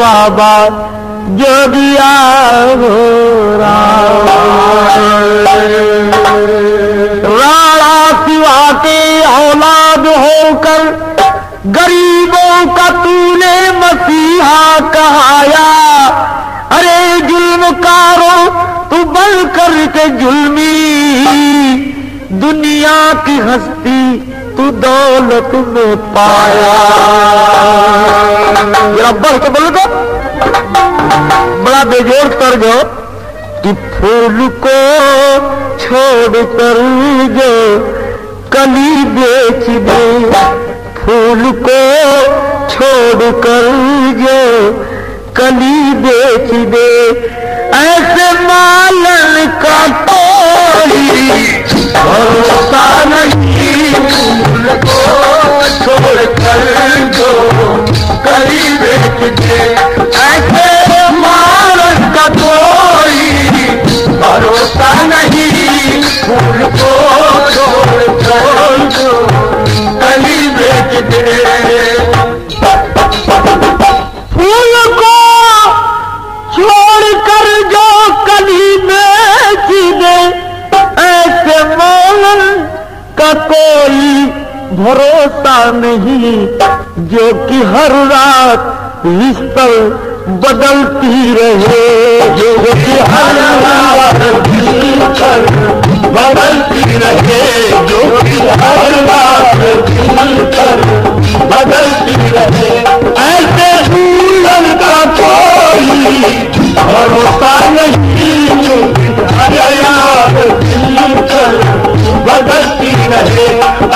बाबा जोगिया हो राणा शिवा के औलाद होकर गरीबों का तूने मसीहा कहाया। अरे जुल्मकारो तू बन करके जुल्मी, दुनिया की हस्ती तू दौलत में पाया। बढ़ के बोलो तो बड़ा बेजोड़ तर्ज हो कि फूल को छोड़कर जो कली बेच दे, फूल को छोड़कर जो कली बेच दे, ऐसे मालन का कोई भरोसा नहीं। फूल को छोड़कर जो कली बेच दे, ऐसे मालन का कोई भरोसा नहीं। फूल को छोड़कर जो कली बेच दे, फूल को छोड़कर जो कली बेच दे, ऐसे मालन का कोई भरोसा नहीं। जो कि हर रात बिस्तर बदलती रहे, जो कि हर रात बिस्तर बदलती रहे, जो कि हर रात बिस्तर बदलती रहे, ऐसे फूलन का कोई भरोसा नहीं। जो कि हर रात बिस्तर बदलती रहे,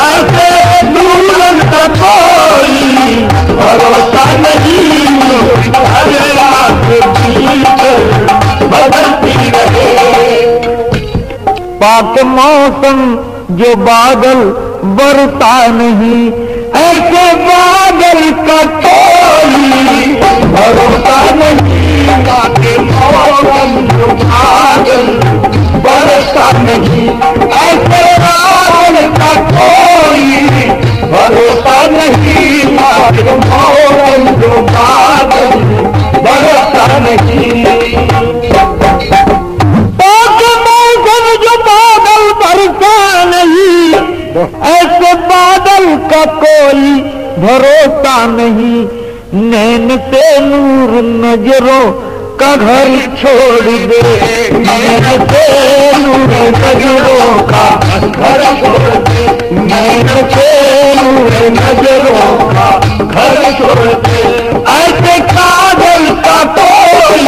ऐसे फूलन का कोई भरोसा नहीं। हर रात बदलती रहे, पाक मौसम जो बादल बरता नहीं, ऐसे बादल का कोई भरोसा नहीं। पाक मौसम जो बादल बरता नहीं, ऐसे बादल का कोई भरोसा नहीं। पाक मौसम जो बादल बरता नहीं, पाक मौसम जो बादल बरता नहीं, ऐसे बादल का कोई भरोसा नहीं। नैन से नूर नजरों का घर छोड़ दे, नैन से नूर नजरों का घर छोड़ दे, नैन से नूर नजरों का घर छोड़ दे, ऐसे काजल का कोई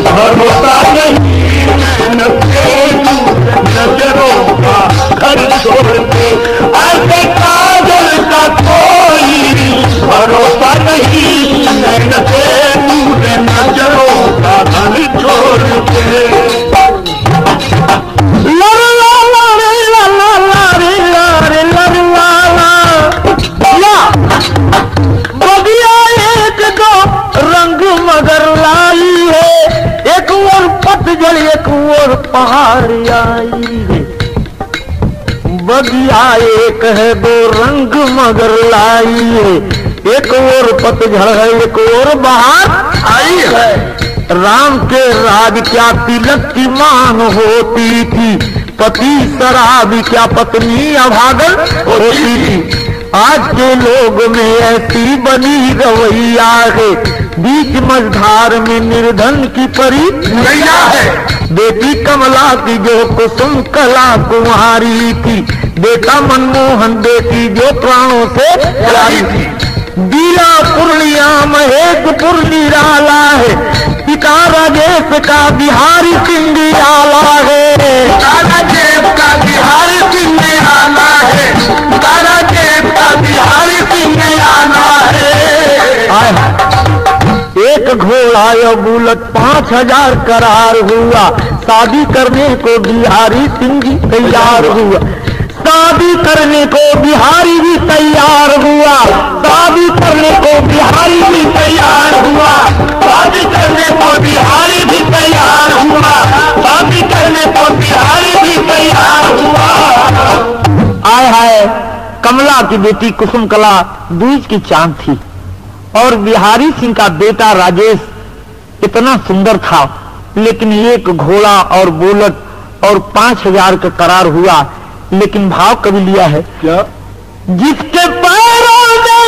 भरोसा नहीं। नैन से नूर नजरों का घर छोड़ दे, ऐसे काजल का कोई भरोसा नहीं। नैन से नूर नजरों का घर छोड़ दे, बगिया एक दो रंग मगर लाई है, एक और पतझड़ एक और पहाड़ आई है। बगिया एक है दो रंग मगर लाई है, एक और पतझड़ है एक और बहार आई है। राम के राज क्या तिलक की मांग होती थी, पति शराबी क्या पत्नी अभागन होती थी। आज के लोग में ऐसी बनी रवैया है, बीच मझधार में निर्धन की परी नैया है। बेटी कमला की जो कुसुम कला कुमारी थी, बेटा मनमोहन बेटी जो प्राणों से प्यारी थी। दीला पूर्णिया महेशपुर निराला है, पिता राजेश का बिहारी सिंह निराला है। राजेश का बिहारी सिंह निराला है, राजेश का बिहारी सिंह निराला है। एक घोड़ा या बुलेट 5000 करार हुआ, शादी करने को बिहारी सिंह जी तैयार हुआ। शादी करने को बिहारी भी तैयार हुआ, शादी करने को बिहारी भी तैयार हुआ, शादी करने को बिहारी भी तैयार हुआ, शादी करने को बिहारी भी तैयार हुआ। आय हाय, कमला की बेटी कुसुम कला दूज की चांद थी और बिहारी सिंह का बेटा राजेश इतना सुंदर था, लेकिन एक घोड़ा और बुलेट और 5000 का करार हुआ। लेकिन भाव कभी लिया है क्या? जिसके पैरों में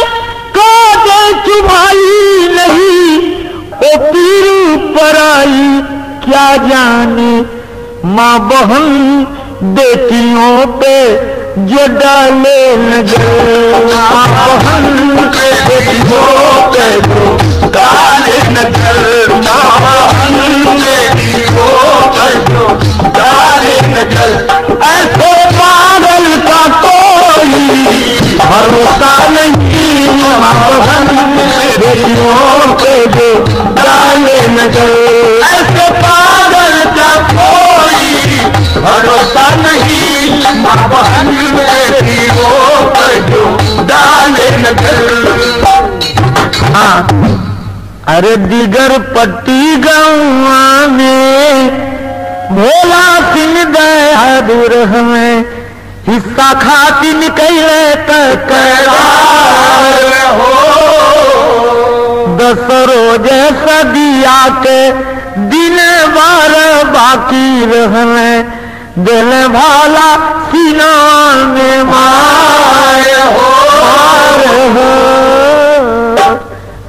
कांटे चुभाई नहीं, ओ पीर पर आई क्या जाने, माँ बहन बेटियों पे जो डाले नजर, माँ बहन बेटियों पे जो डाले नजर, माँ बहन बेटियों पे जो डाले नजर। ऐसे पागल का कोई भरोसा नहीं, माँ बहन बेटियों पे जो डाले नजर। ऐसे पागल का कोई भरोसा नहीं, माँ बहन बेटियों पे जो डाले नजर। हाँ, अरे दिगर पट्टी गाँव में भोला सिंह बहादुर हमें हिस्सा खाती निकले करार हो। 10 रोज सदिया के दिन 12 बाकी रहने, दिल भाला सीना में मार हो।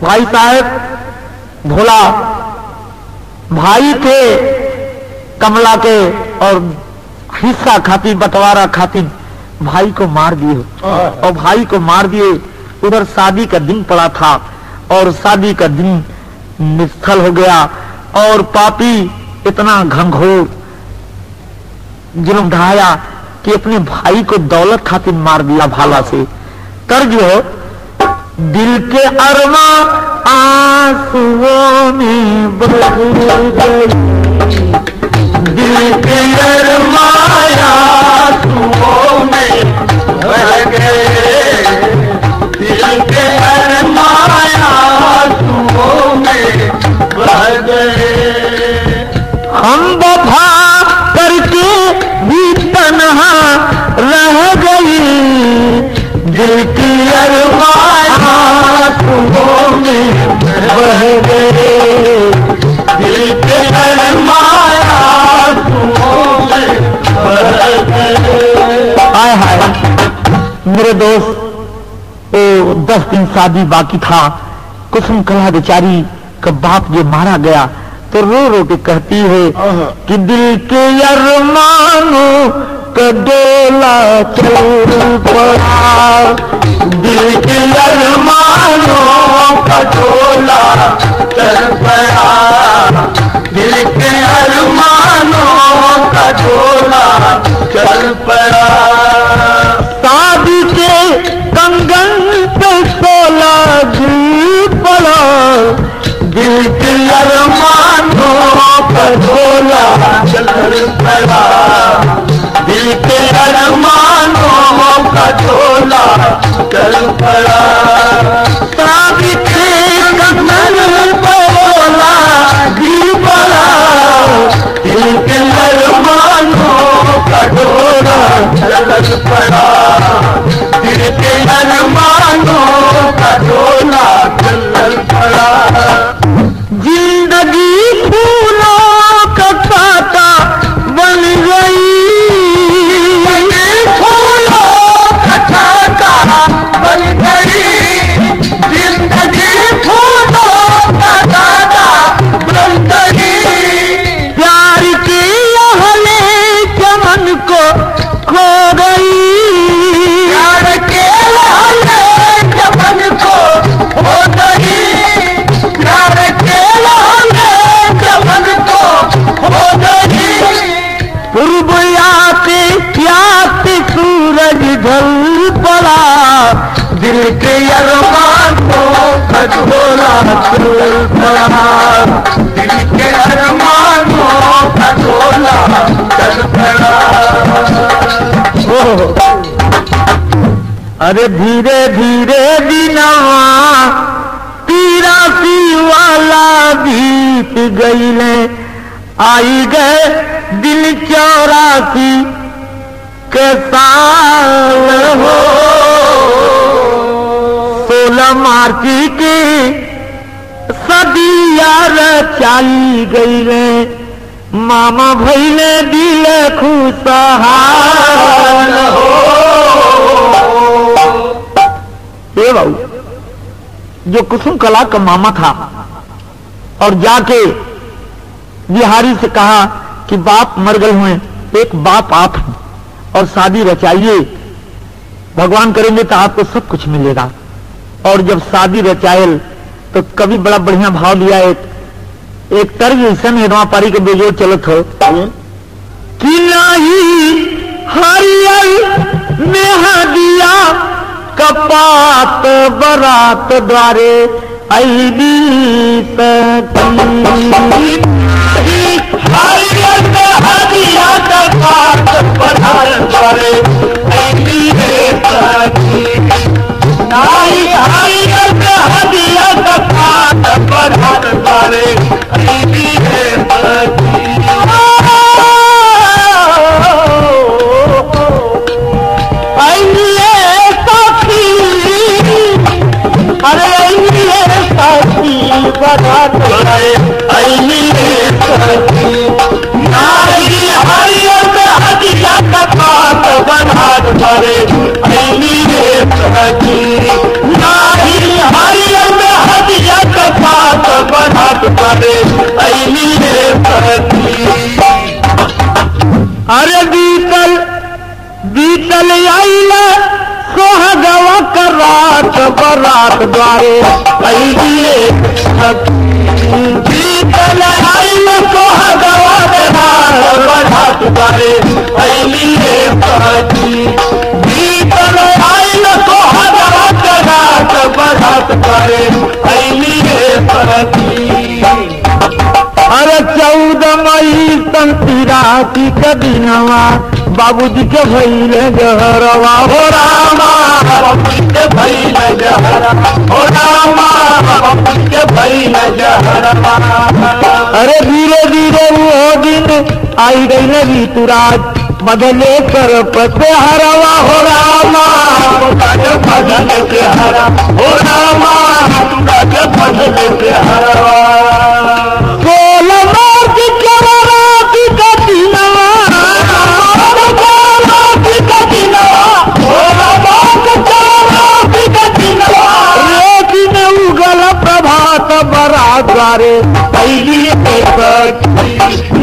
भाई साहब भोला भाई थे कमला के और हिस्सा खातिर बंटवारा खातिर भाई को मार दिए और भाई को मार दिए। उधर शादी का दिन पड़ा था और शादी का दिन निष्फल हो गया और पापी इतना घनघोर जुल्म ढाया कि अपने भाई को दौलत खातिर मार दिया भाला से। कर्ज हो दिल के अरमा आंसुओं में बह गई, दिल के अरमाया आंसुओं में बह गए, दिल के अरमाया आंसुओं में बह गए। हम वफा करके भी तन्हा रह गई, दिल की अरमाया आंसुओं में बह गए, दिल के अरमाया आंसुओं में बह गए। हाय हाय मेरे दोस्त, 10 दिन शादी बाकी था। कुसुम कला बेचारी का बाप जो मारा गया तो रो रो के कहती है कि दिल के अरमानों का डोला चल पड़ा, दिल के अरमानों का डोला चल पड़ा, दिल के अरमानों का डोला चल पड़ा। शादी के कंगन पे 16 दिल पड़ा, दिल के अरमानों का डोला चल पड़ा, दिल के अरमानों का डोला चल पड़ा। शादी के कंगन पे 16 दिल पड़ा, दिल के अरमानों का डोला चल पड़ा, दिल के अरमानों का डोला चल पड़ा। जिंदगी फूलों का पाता बन गई, फूलों का छाता दिल के अरमान को खटोला चल पड़ा, दिल के अरमान को खटोला चल पड़ा। अरे धीरे धीरे दिनवा तिरासी वाला बीत गईले, आई गए दिल 84 के साल हो। 16 मार्च की सदिया रचाई गईले, मामा भैले दिल खुशहाल हो। ये बाबू जो कुसुम कला का मामा था और जाके बिहारी से कहा कि बाप मर गए हुए, एक बाप आप हैं और शादी रचाइए, भगवान करेंगे तो आपको सब कुछ मिलेगा। और जब शादी रचायल तो कभी बड़ा बढ़िया भाव लिया, एक तर्ज ऐसा हेदवा पारी के बेजोड़ चलत हो कि नहीं हरियल मेहदिया कपात बरात द्वारे ऐली सखी, हरियल मेहदिया कपात बरात द्वारे ऐली सखी, नहीं हरियल मेहदिया कपात बरात द्वारे ऐली सखी। बरात द्वारे ऐली सखी, नारी हरियर मेहदिया कपात बरात द्वारे ऐली सखी, नारी हरियर मेहदिया कपात बरात द्वारे ऐली सखी। अरे बीतल आइला सोहगवा का रात बरात द्वारे ऐली सखी, बीतल आइला सोहगवा का रात बरात द्वारे ऐली सखी, बीतल आइला सोहगवा का रात बरात द्वारे ऐली सखी। अरे 14 मई सन 83 के दिनवा बाबूजी के भैले जहरवा हो रामा, बाबूजी के भैले जहरवा हो रामा, बाबूजी के भैले जहरवा। अरे धीरे धीरे वो दिन आई गई न ऋतुराज बदले कर पसे हरवा हो रामा, बदले से हरा हो रामा, बदले से हरवा। 16 मार्च के रात का दिनवा, प्रभात बरात द्वारे ऐली सखी,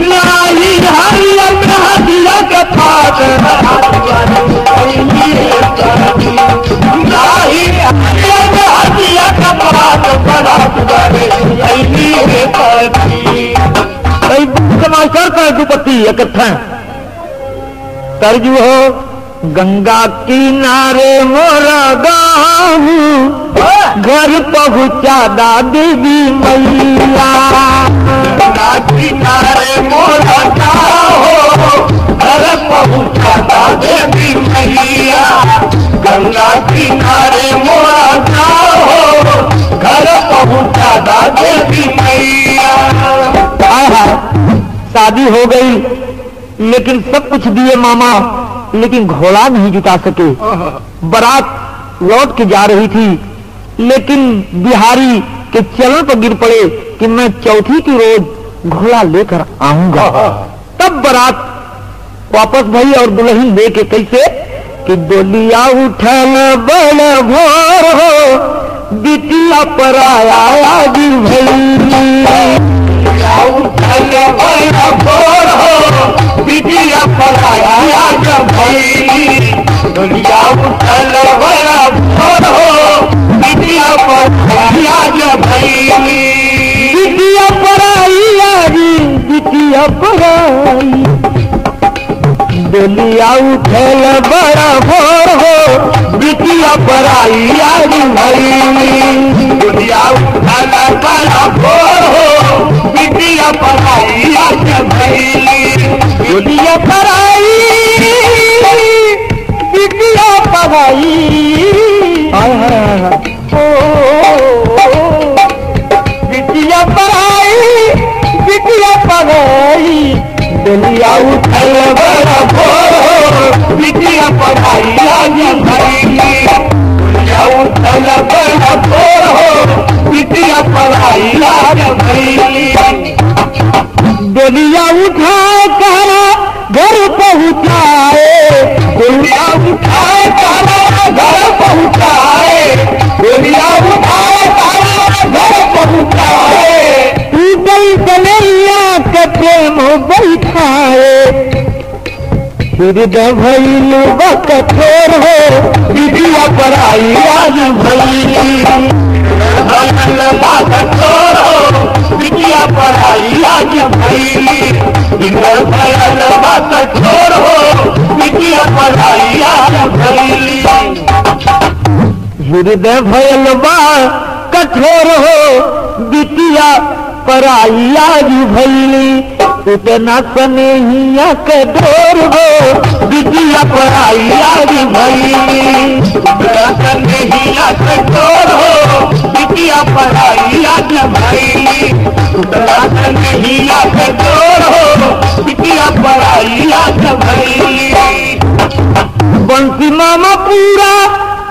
नाही हरियर मेहदिया कपात बरात द्वारे ऐली सखी, नाही हरियर मेहदिया कपात बरात द्वारे ऐली सखी। समाचार का दुपत्ती इकट्ठा तर्जु हो, गंगा किनारे मोरा गाँव घर पहुँचा देवी मैया, गंगा किनारे मोरा गाँव घर पहुँचा देवी मैया, गंगा किनारे मोरा गाँव घर पहुँचा देवी मैया। शादी हो गई लेकिन सब कुछ दिए मामा, लेकिन घोड़ा नहीं जुटा सके। बारात लौट के जा रही थी लेकिन बिहारी के चरण पर गिर पड़े कि मैं चौथी की रोज घोड़ा लेकर आऊंगा। तब बारात वापस भई और दुल्हन दे के कैसे कि डोलिया उठल बड़ भोर हो, बिटिया पर आया जी भैया, उठल बड़ भोर हो, बिटिया पर आया जब भैली, डोलिया उठल बड़ भोर हो, बिटिया पर आया जब भैली, बिटिया पर आई जी, बिटिया पर आई डोलिया उठल बड़ा भोर हो बिटिया पराई आज भैली। डोलिया उठल बड़ा भोर हो बिटिया पराई आज भैली। डोलिया पराई बिटिया पराई बिटिया पराई बिटिया पराई। डोलिया उठल बड़ा भोर हो बिटिया पराई आज भैली। डोलिया उठल बड़ा भोर हो बिटिया पराई आज भैली। डोलिया उठा कर घर पहुँचाए। डोलिया उठा कर घर पहुँचाए। डोलिया उठा कर घर पहुँचाए। गई कन्हैया के प्रेम बैठाए। हृदय भइल कठोर हो बिटिया पराई आज भैली। कठोर हो बिटिया पराई आज भैली। कठोर हो बिटिया पराई आज भैली। हृदय भइल कठोर हो बिटिया पराई आज भैली। उतना स्नेहिया के डोर हो बिटिया पराई आज भैली। स्नेहिया के डोर हो बिटिया पराई आज भैली। स्नेहिया के डोर हो बिटिया पराई आज भैली। बंसी मामा पूरा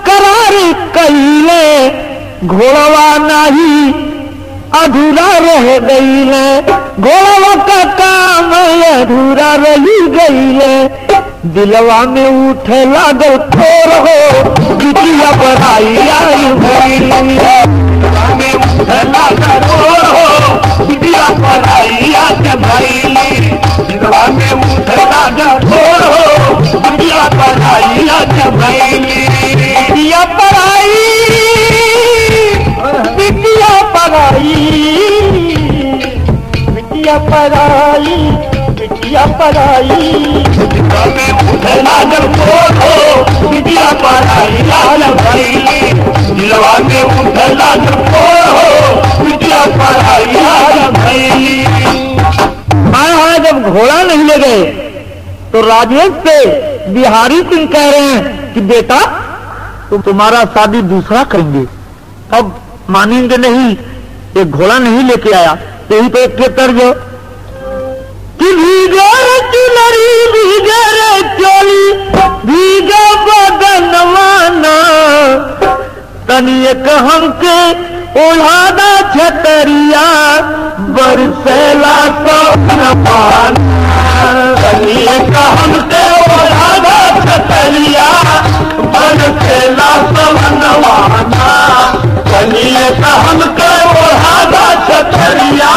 करार कइले घोड़वा नहीं अधूरा रह गईले। घोड़वा का काम अधूरा रही गईले। दिलवा में उठ लागल थोर हो बिटिया पराई आज भैली। में उठ लागल थोर हो बिटिया पराई आज भैली। दिलवा में उठ लागल थोर हो बिटिया पराई आज भैली। बिटिया पराई बिटिया पराई बिटिया पराई बिटिया पराई। में उठला जब हो बिटिया पराई आज भैली। दिलवा में उठला जब हो बिटिया पराई आज भैली। जब घोड़ा नहीं ले गए तो राजेश से बिहारी सिंह कह रहे हैं कि बेटा तुम तुम्हारा शादी दूसरा करेंगे। अब मानेंगे नहीं, एक घोड़ा नहीं लेके आया। यही तो एक के तर्ज कि भीगर चुनरी भीगर चोली भीगा बदनवाना तनिए कहम के ओढ़ादा छतरिया बरसेला सपनवान। तनिए कहम के ओढ़ादा छतरिया बरसेला सपनवाना। तनिए कहम के ओढ़ादा छतरिया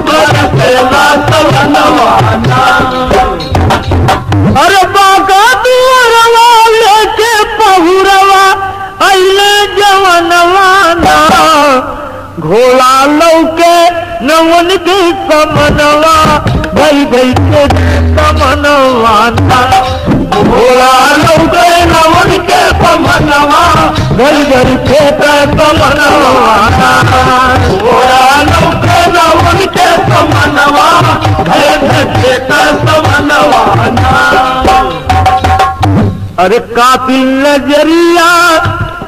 बरसेला सपनवाना। अरे बाका दुअरवा लेके पहुरवा अइले जवनवाना। घोड़ा लौके नवन के समनवा भई भई के समनवाना। घोड़ा लौके नवन के समनवा भई भई के समनवाना। घोड़ा लौके नवन के समनवा भई भई के समनवाना। अरे कातिल नजरिया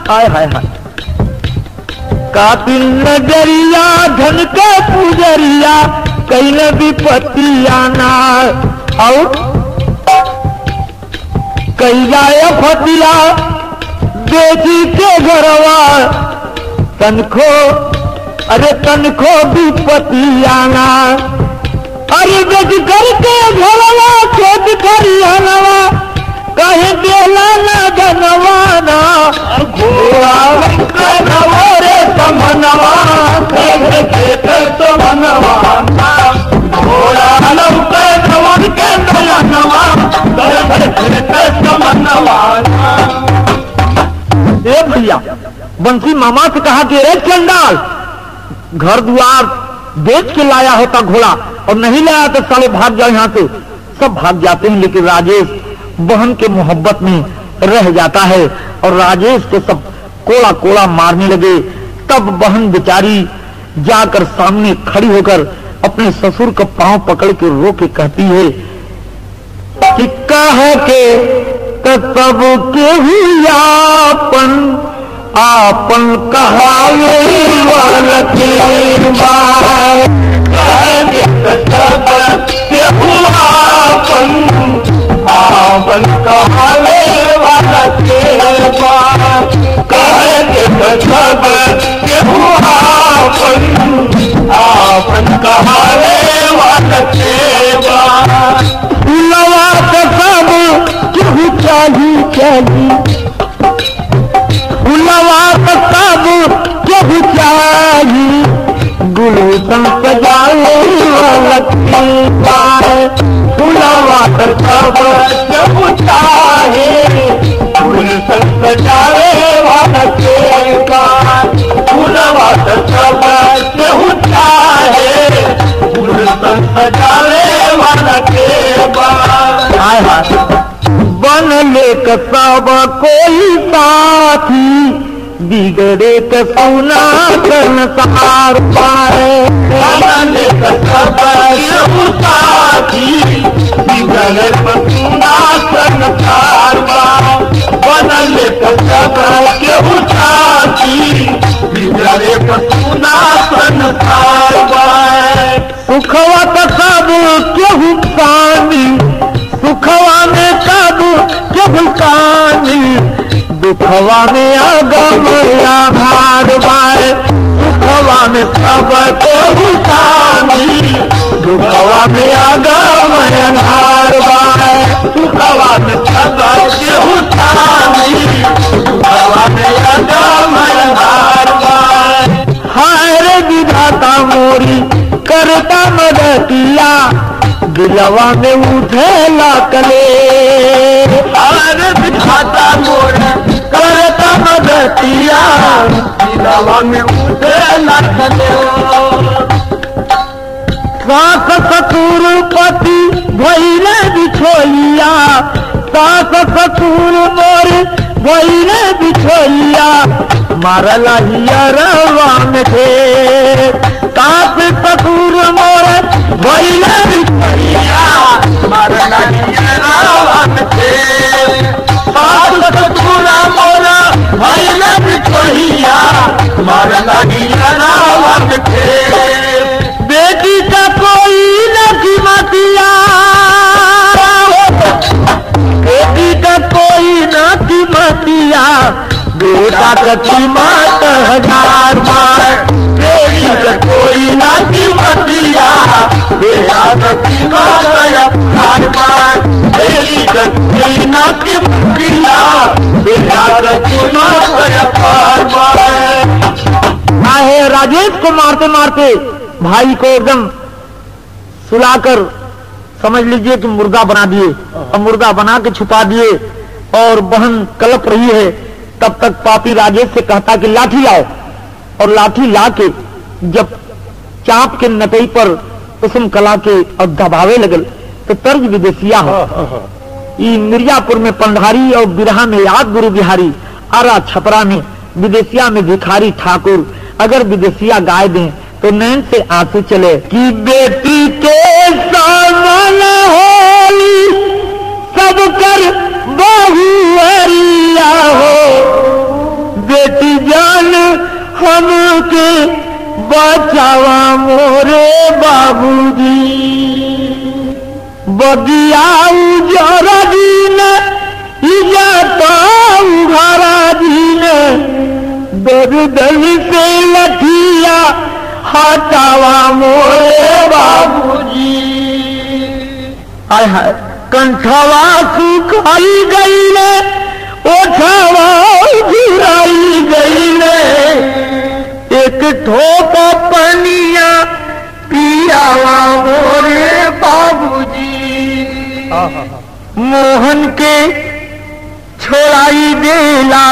हाय हाय हाय कातिल नजरिया धन के पुजरिया कैल विपत्तिया ना और कैलाय फतिया बेटी के घरवा तनखो अरे तनखो विपत्तिया ना। अरे बेच करके घरवा खेत खरियानवा कहे बेला ना धनवाना। घोड़ा रे समनवा खेत समनवाना। घोड़ा लौके नवन के नयनवा खेत समनवाना। ए भैया बंसी मामा से कहा कि रे चंडाल घर द्वार बेच के लाया होता घोड़ा और नहीं लाया तो साले भाग जाओ यहाँ से। सब भाग जाते हैं, लेकिन राजेश बहन के मोहब्बत में रह जाता है और राजेश को सब कोड़ा कोड़ा मारने लगे। तब बहन बेचारी जाकर सामने खड़ी होकर अपने ससुर का पांव पकड़ के रो के कहती है कि कह के सब केहू आपन आपन कहावे वाला के बार, कह के सब केहू आपन आपन कहावे वाला के बार, कह के सब केहू आपन आपन कहावे वाला के बार। फुलवा तो सब केहू चाही फुलवा तो सब केहू चाही, गुलशन सजाए वाला के बार, फुलवा तो सब केहू चाहे, गुलशन सजाए वाला के बार, फुलवा तो सब केहू चाहे, गुलशन सजाए वाला के बार। हाय हाय बनले क सब कोई साथी, बिगड़े क सौना संसार पाए, बनले क सब केहू साथी, बिगड़े क सौना संसार पाए, बनले क सब केहू साथी, बिगड़े क सौना संसार पाए। सुखवा तो सब केहू पानी, सुखवा में सब केहू पानी, दुखवा में आगम आधार बाय, सुखवा में सब केहू पानी, दुखवा में आगम आधार बाय, सुखवा में सब केहू पानी, दुखवा में आगम आधार बाय। हाय रे विधाता मोरी करता मदतिया, दिलवा में उठेला कले, अरे विधाता मोर करता मदतिया, दिलवा में उठेला कले। सास ससुर पति भइले बिछोइया, सास ससुर मोर भइले बिछोइया, मारला हियरवा में थे, सास ससुर मोर भइले बिछोइया, मारला हियरवा में थे, सास ससुर मोर भइले बिछोइया, मारला हियरवा में थे। बेटी का कोई न कीमतिया, बेटी का कोई न कीमतिया, बेटा का कीमत 1000 बार, बेटी का कोई न कीमतिया, बेटा का कीमत 1000 बार, बेटी का कोई न कीमतिया, बेटा का कीमत 1000 बार। आहे राजेश को मारते मारते भाई को एकदम सुलाकर समझ लीजिए कि मुर्दा बना दिए, और मुर्दा बना के छुपा दिए, और बहन कलप रही है। तब तक पापी राजेश से कहता कि लाठी लाओ, और लाठी ला के जब चाप के नटई पर कुसुम कला के और दबावे लगल तो तर्ज विदेशिया हो। ई मिर्जापुर में पंधारी और बिरहा में याद गुरु बिहारी, आरा छपरा में विदेशिया में भिखारी ठाकुर। अगर विदेशिया गाय दें तो नैन से आंसू चले कि बेटी के सामन होली सब कर बहुरिया हो, बेटी जान हमके बचावा मोरे बाबूजी, बगिया उजरा दिन इजाता उघारा दिन, दर्द से लठिया हटावा मोरे बाबूजी। हाय हाय कंठवा सुखाई गईले, ओठवा गिराई गईले, एक ठोप पनिया पियावा मोरे बाबूजी। मोहन के छोड़ाई देला,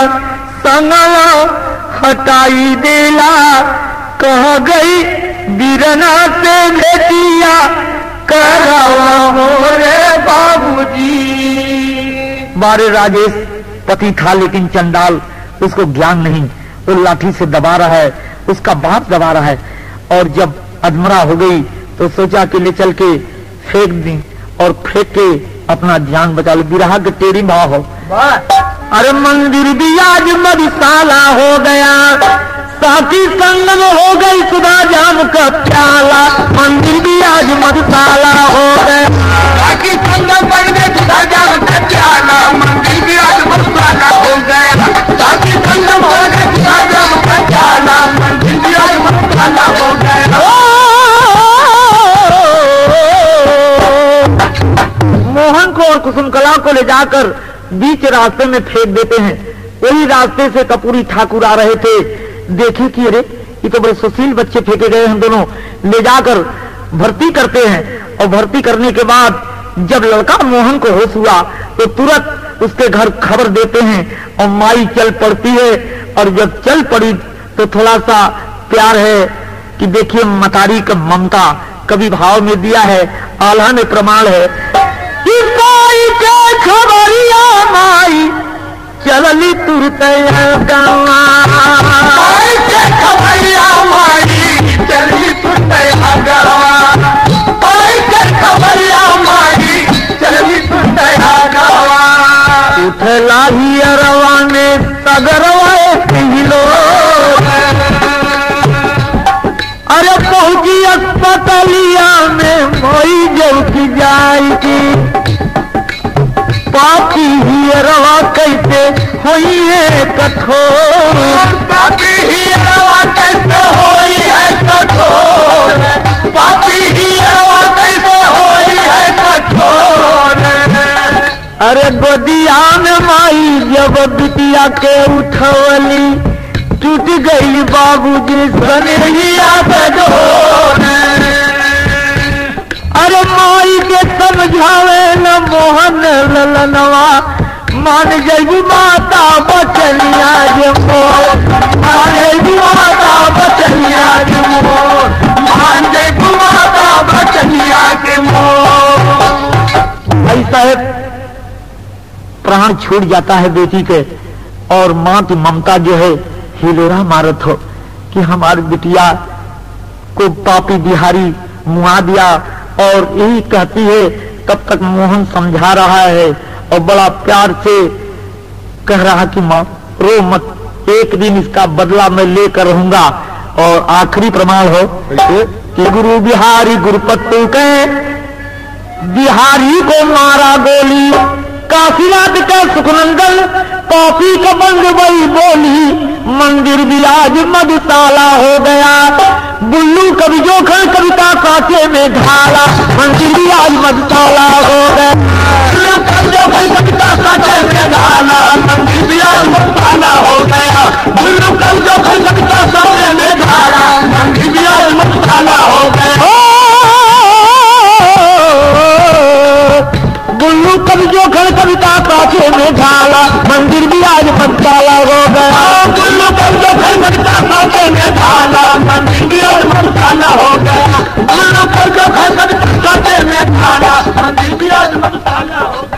संगवा हटाई देला, कह गई बिरना से बेटिया करवा मोरे बाबूजी। बारे राजेश पति था लेकिन चंडाल, उसको ज्ञान नहीं, वो लाठी से दबा रहा है, उसका बाप दबा रहा है। और जब अधमरा हो गई तो सोचा कि ले चल के फेंक दी, और फेंक के अपना जान बचा ली। बिरहा के तेरी माँ हो। अरे मंदिर भी आज मधुशाला हो गया, साथी संगम हो गई सुधा जाम का प्याला। मंदिर भी आज मधुशाला हो गया, साथी संगम बन गए सुधा जाम का प्याला। मंदिर भी आज मधुशाला हो गया, साथी संगम हो गए सुधा जाम का प्याला। मंदिर भी आज मधुशाला हो गया। मोहन को और कुसुमकला को ले जाकर बीच रास्ते में फेंक देते हैं। वही रास्ते से कपूरी ठाकुर आ रहे थे, देखे कि अरे ये तो बड़े सुशील बच्चे फेंके गए हैं दोनों। ले जाकर भर्ती करते हैं, और भर्ती करने के बाद जब लड़का मोहन को होश हुआ तो तुरंत उसके घर खबर देते हैं, और माई चल पड़ती है। और जब चल पड़ी तो थोड़ा सा प्यार है कि देखिए मतारी का ममता कभी भाव में दिया है, आल्हा में प्रमाण है कि माई के खबरिया माई चलली तुरत गवा। माई के खबरिया माई चलली तुरत गवा। माई के खबरिया माई चलली तुरत गवा। उठला ही अरवा में सगरवाए पिलो, अरे पहुंची अस्पतालिया में मोई जब की जाएगी। पापी ही रवा कैसे हुई है कठोर, पापी ही रवा कैसे हुई है कठोर। पापी ही रवा कैसे हुई है कठोर। अरे गोदिया में माई जब बिटिया के उठवली, टूट गई बाबूजी सनहिया बेडोर। अरे माई के समझावे न मोहन ललनवा, मान जगी माता बचनिया जे मोर। मान जगी माता बचनिया के मोर। मान जगी माता बचनिया के मोर। भाई साहब प्राण छूट जाता है बेटी के, और माँ की ममता जो है हिलोरा मारत हो कि हमारी बिटिया को पापी बिहारी मुआ दिया। और यही कहती है, तब तक मोहन समझा रहा है और बड़ा प्यार से कह रहा कि माँ रो मत, एक दिन इसका बदला मैं लेकर रहूंगा। और आखिरी प्रमाण हो कि गुरु बिहारी गुरुपत्तू के बिहारी को मारा गोली, काशीनाथ का सुखनंदन कॉफी का बंद वही बोली। मंदिर भी आज मधुशाला हो गया, बुल्लू कभी जोखन कविता कांटे में ढाला। मंदिर भी आज मधुशाला हो गया, कविता कांटे में ढाला। मंदिर भी आज मधुशाला हो गया, बुल्लू कभी जोखन कविता कांटे में ढाला। मंदिर भी आज मधुशाला हो गया। बुल्लू कभी जोखन कविता कांटे में ढाला। मंदिर भी आज मधुशाला हो गया, बुल्लू कभी जोखन कविता कांटे में ढाला। मंदिर भी आज मधुशाला हो गया, बुल्लू कभी जोखन कविता कांटे में ढाला। मंदिर भी आज मधुशाला हो गया।